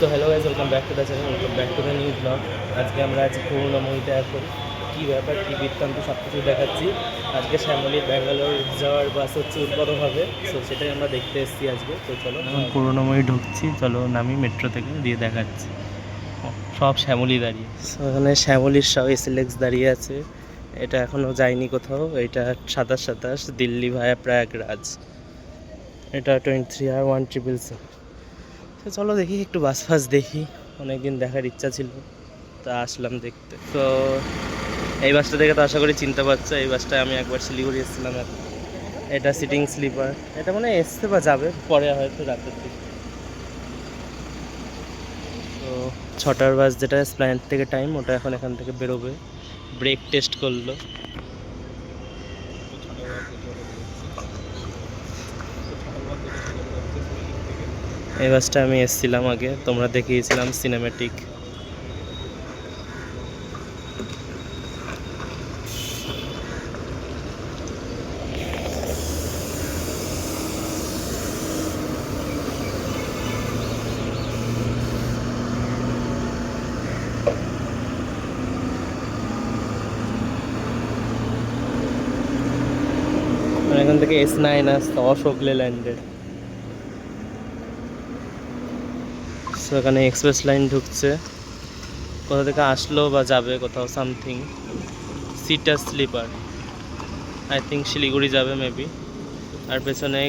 So hello guys, welcome back to the channel, welcome back to the new blog. আজকে আমরা আছি করুণাময়ীতে। এখন কী ব্যাপার, কী বৃত্তান্ত সব কিছু দেখাচ্ছি। আজকে শ্যামলীর ব্যাঙ্গালোর যাওয়ার বাস হচ্ছে উদ্বোধন হবে, সো সেটাই আমরা দেখতে এসেছি আজকে। তো চলো, এখন করুণাময়ী ঢুকছি, চলো নামি মেট্রো থেকে, দিয়ে দেখাচ্ছি। সব শ্যামলী দাঁড়িয়ে, সো এখানে শ্যামলীর সব এসএলএক্স দাঁড়িয়ে আছে। এটা এখনও যায়নি কোথাও। এটা 27 দিল্লি ভায়া প্রয়াগরাজ। এটা 23R1 তো চলো দেখি, একটু বাস ফাস দেখি। অনেকদিন দেখার ইচ্ছা ছিল, তা আসলাম দেখতে। তো এই বাসটা দেখে তো আশা করি চিনতে পারছো। এই বাসটায় আমি একবার শিলিগুড়ি এসেছিলাম। এটা সিটিং স্লিপার। এটা মানে এসছে বা যাবে পরে, হয়তো রাতের দিকে। তো 6টার বাস, যেটা প্ল্যান্ট থেকে টাইম, ওটা এখন এখান থেকে বেরোবে। ব্রেক টেস্ট করলো। এই বাসটা আমি এসেছিলাম আগে, তোমরা দেখিয়েছিলাম সিনেমেটিক। এখান থেকে S9 আসতো অশোক লেল্যান্ডের। সো এখানে এক্সপ্রেস লাইন ঢুকছে। কোথা থেকে আসলো বা যাবে কোথাও, সামথিং। সিটা স্লিপার, আই থিঙ্ক শিলিগুড়ি যাবে মেবি। আর পেছনে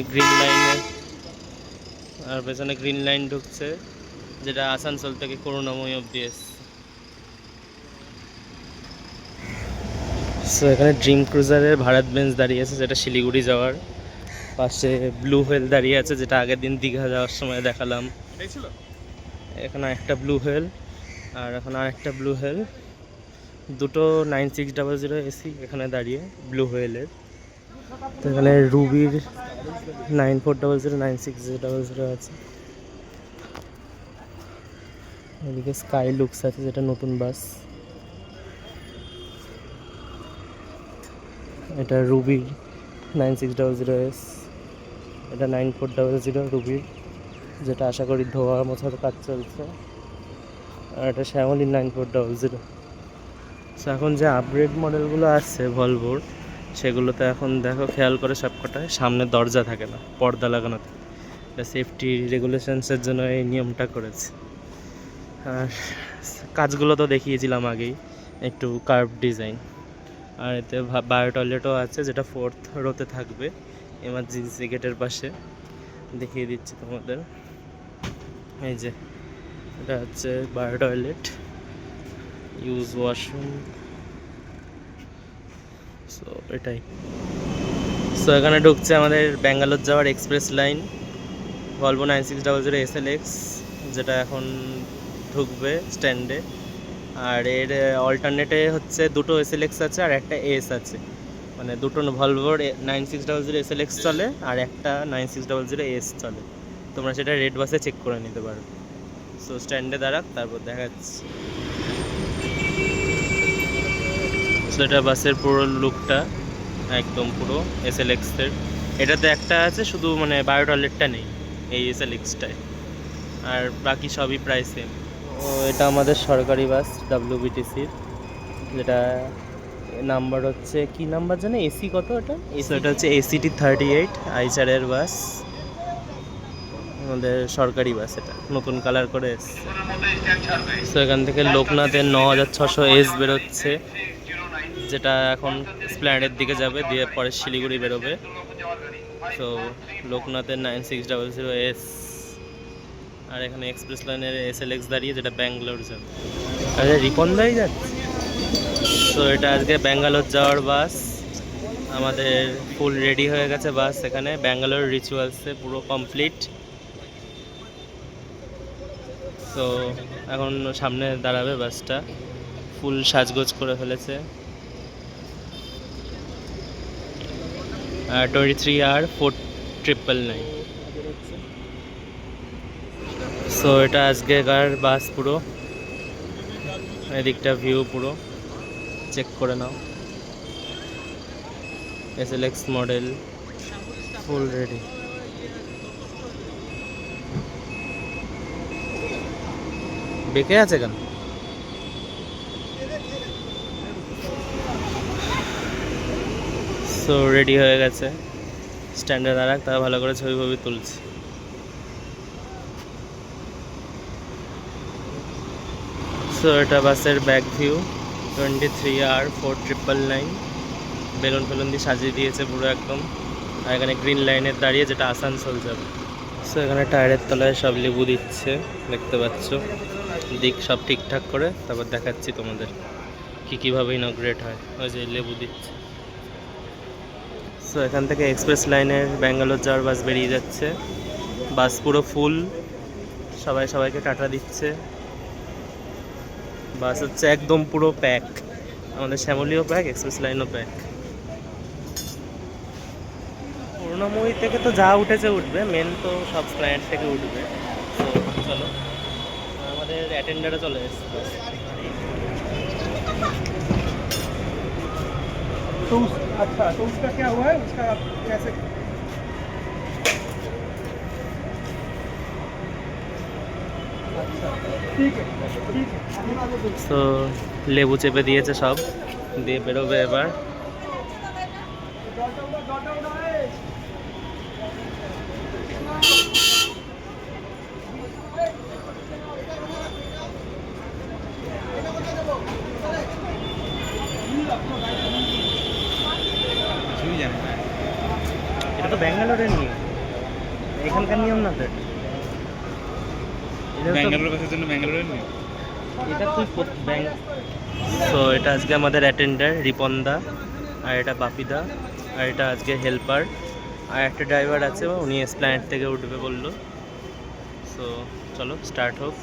গ্রিন লাইন ঢুকছে, যেটা আসানসোল থেকে করুণাময়ী অব্দি এসছে। সো এখানে ড্রিম ক্রুজারের ভারত বেঞ্চ দাঁড়িয়ে আছে, যেটা শিলিগুড়ি যাওয়ার। পাশে ব্লু হুয়েল দাঁড়িয়ে আছে, যেটা আগের দিন দীঘা যাওয়ার সময় দেখালাম। এখানে একটা ব্লু হুয়েল, আর এখন আর একটা ব্লু হুয়েল। দুটো 9600 এসি এখানে দাঁড়িয়ে, ব্লু হুয়েলের। তো এখানে রুবির 9400, 9600 আছে। এদিকে স্কাই লুকস আছে, যেটা নতুন বাস। এটা রুবির 9600S। এটা 9400 রুবির, যেটা আশা করি ধোয়ার মতো কাজ চলছে। আর এটা শ্যামলীর 9400। সো এখন যে আপগ্রেড মডেলগুলো আসছে ভলভোর, সেগুলোতে এখন দেখো, খেয়াল করে সবকটায় সামনে দরজা থাকে না, পর্দা লাগানো থাকে। এটা সেফটি রেগুলেশনসের জন্য এই নিয়মটা করেছে। আর কাজগুলো তো দেখিয়েছিলাম আগেই, একটু কার্ভ ডিজাইন। আর এতে বায়ো টয়লেটও আছে, যেটা 4th রোতে থাকবে, এমার্জেন্সি গেটের পাশে। দেখিয়ে দিচ্ছি তোমাদের। এই যে এটা হচ্ছে bio toilet, use washroom. So এটাই। সো এখানে ঢুকছে আমাদের ব্যাঙ্গালোর যাওয়ার এক্সপ্রেস লাইন, ভলভো 9600 SLX, যেটা এখন ঢুকবে স্ট্যান্ডে। আর এর অল্টারনেটে হচ্ছে দুটো SLX আছে আর একটা এস আছে, মানে দুটো ভলভোর 9600 SLX চলে আর একটা 9600S চলে। তোমরা সেটা রেড বাসে চেক করে নিতে পারো। সো স্ট্যান্ডে দাঁড়াক, তারপর দেখাচ্ছি। সো এটা বাসের পুরো লুকটা, একদম পুরো SLX-এর। এটাতে একটা আছে শুধু, মানে বায়ো টয়লেটটা নেই এই SLX-টায়, আর বাকি সবই প্রায় সেম। ও এটা আমাদের সরকারি বাস WBTC-র, যেটা নাম্বার হচ্ছে, কি নাম্বার জানে, এসি কত এটা? এটা হচ্ছে ACT 38 আইচারের বাস, আমাদের সরকারি বাস। এটা নতুন কালার করে এসছে। সো এখান থেকে লোকনাথের 9600S বেরোচ্ছে, যেটা এখন স্প্ল্যানেডের দিকে যাবে, দিয়ে পরে শিলিগুড়ি বেরোবে। So লোকনাথের 9600S। আর এখানে এক্সপ্রেস লাইনের SLX দাঁড়িয়ে, যেটা ব্যাঙ্গালোর যাবে। আচ্ছা, রিপনদাই যাচ্ছে। তো এটা আজকে ব্যাঙ্গালোর যাওয়ার বাস। আমাদের ফুল রেডি হয়ে গেছে বাস, এখানে ব্যাঙ্গালোর রিচুয়ালসে পুরো কমপ্লিট। তো এখন সামনে দাঁড়াবে বাসটা, ফুল সাজগোজ করে ফেলেছে। 23R4999। সো এটা আজকেকার বাস পুরো। এদিকটা ভিউ পুরো চেক করে নাও। SLX model, full ready. বেঁকে আছে কেন? সো রেডি হয়ে গেছে, স্ট্যান্ডে দাঁড়াক, তারা ভালো করে ছবি ফবি তুলছে। সো এটা বাসের ব্যাক ভিউ, 23R4999, বেলুন ফেলুন দিয়ে সাজিয়ে দিয়েছে পুরো একদম। আর এখানে গ্রিন লাইনের দাঁড়িয়ে, যেটা আসানসোল যাবে। সো এখানে টায়ারের তলায় সব লেবু দিচ্ছে, দেখতে পাচ্ছ। দিক সব ঠিকঠাক করে তারপর দেখাচ্ছি তোমাদের কীভাবে ইনগ্রেট হয়। ওই যে লেবু দিচ্ছে। সো এখান থেকে এক্সপ্রেস লাইনের ব্যাঙ্গালোর যাওয়ার বাস বেরিয়ে যাচ্ছে। বাস পুরো ফুল, সবাই সবাইকে টাটা দিচ্ছে। বাস হচ্ছে একদম পুরো প্যাক, আমাদের শ্যামলীও প্যাক, এক্সপ্রেস লাইনও প্যাক। করুণাময়ী থেকে তো যা উঠেছে উঠবে, মেন তো সব প্ল্যানেট থেকে উঠবে। তো চলো, আমাদের অ্যাটেন্ডারে চলে এসেছে। तो अच्छा, तो उसका क्या हुआ है, उसका कैसे? अच्छा, ठीक है ठीक है। সো লেবু চেপে দিয়েছে সব, দিয়ে বেরোবে এবার। এটা তো ব্যাঙ্গালোরের নিয়ম, এখানকার নিয়ম না তো। ব্যাঙ্গালোর বাসের জন্য ব্যাঙ্গালোরের নিয়ম। এটা তুই ব্যাঙ্ক। সো এটা আজকে আমাদের অ্যাটেন্ডার রিপনদা, আর এটা বাপিদা, আর এটা আজকে হেল্পার, আর একটা ড্রাইভার আছে, উনি এসপ্ল্যানেড থেকে উঠবে বললো। সো চলো স্টার্ট হোক।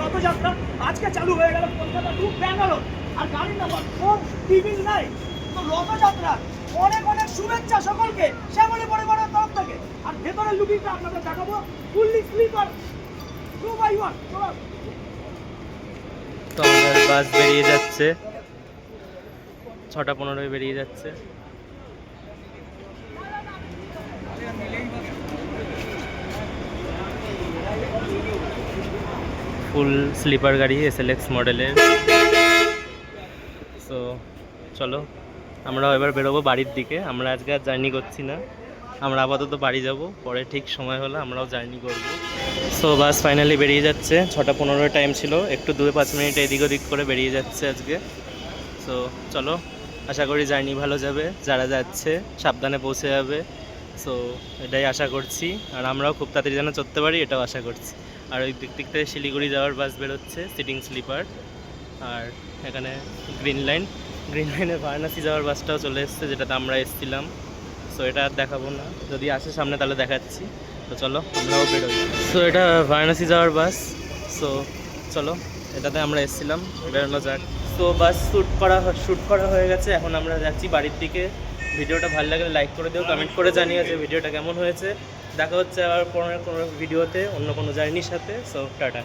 রথযাত্রা আজকে চালু হয়ে গেল কলকাতা টু ব্যাঙ্গালোর, আর গাড়ির নাম্বার 499। তো রথযাত্রা অনেক অনেক শুভেচ্ছা সকলকে শ্যামলী পরিবারের তরফ থেকে। আর ভেতরের লুকিংটা আপনাদের দেখাবো, ফুললি স্লিপার 2x1। তো আমাদের বাস বেরিয়ে যাচ্ছে, 6:15 বেরিয়ে যাচ্ছে। ফুল স্লিপার গাড়ি, SLX মডেলের। সো চলো, আমরাও এবার বেরোবো বাড়ির দিকে। আমরা আজকে আর জার্নি করছি না, আমরা আপাতত বাড়ি যাব, পরে ঠিক সময় হলে আমরাও জার্নি করব। সো বাস ফাইনালি বেরিয়ে যাচ্ছে, 6:15 টাইম ছিল, একটু 2-5 মিনিট এদিক ওদিক করে বেরিয়ে যাচ্ছে আজকে। সো চলো, আশা করি জার্নি ভালো যাবে, যারা যাচ্ছে সাবধানে পৌঁছে যাবে। সো এটাই আশা করছি, আর আমরাও খুব তাড়াতাড়ি যেন চড়তে পারি এটাও আশা করছি। আর ওই দিক থেকে শিলিগুড়ি যাওয়ার বাস বেরোচ্ছে, সিটিং স্লিপার। আর এখানে গ্রিন লাইনের বারাণসী যাওয়ার বাসটাও চলে এসেছে, যেটাতে আমরা এসেছিলাম। সো এটা আর দেখাবো না, যদি আসে সামনে তাহলে দেখাচ্ছি। তো চলো আমরাও বেরোই। সো এটা বারাণসী যাওয়ার বাস। সো চলো, এটাতে আমরা এসেছিলাম, বেরোনো যাক। সো বাস শ্যুট করা হয়ে গেছে, এখন আমরা যাচ্ছি বাড়ির দিকে। ভিডিওটা ভালো লাগলে লাইক করে দিও, কমেন্ট করে জানিও যে ভিডিওটা কেমন হয়েছে। দেখা হচ্ছে আবার কোনো ভিডিওতে অন্য কোনো জার্নির সাথে। So tata.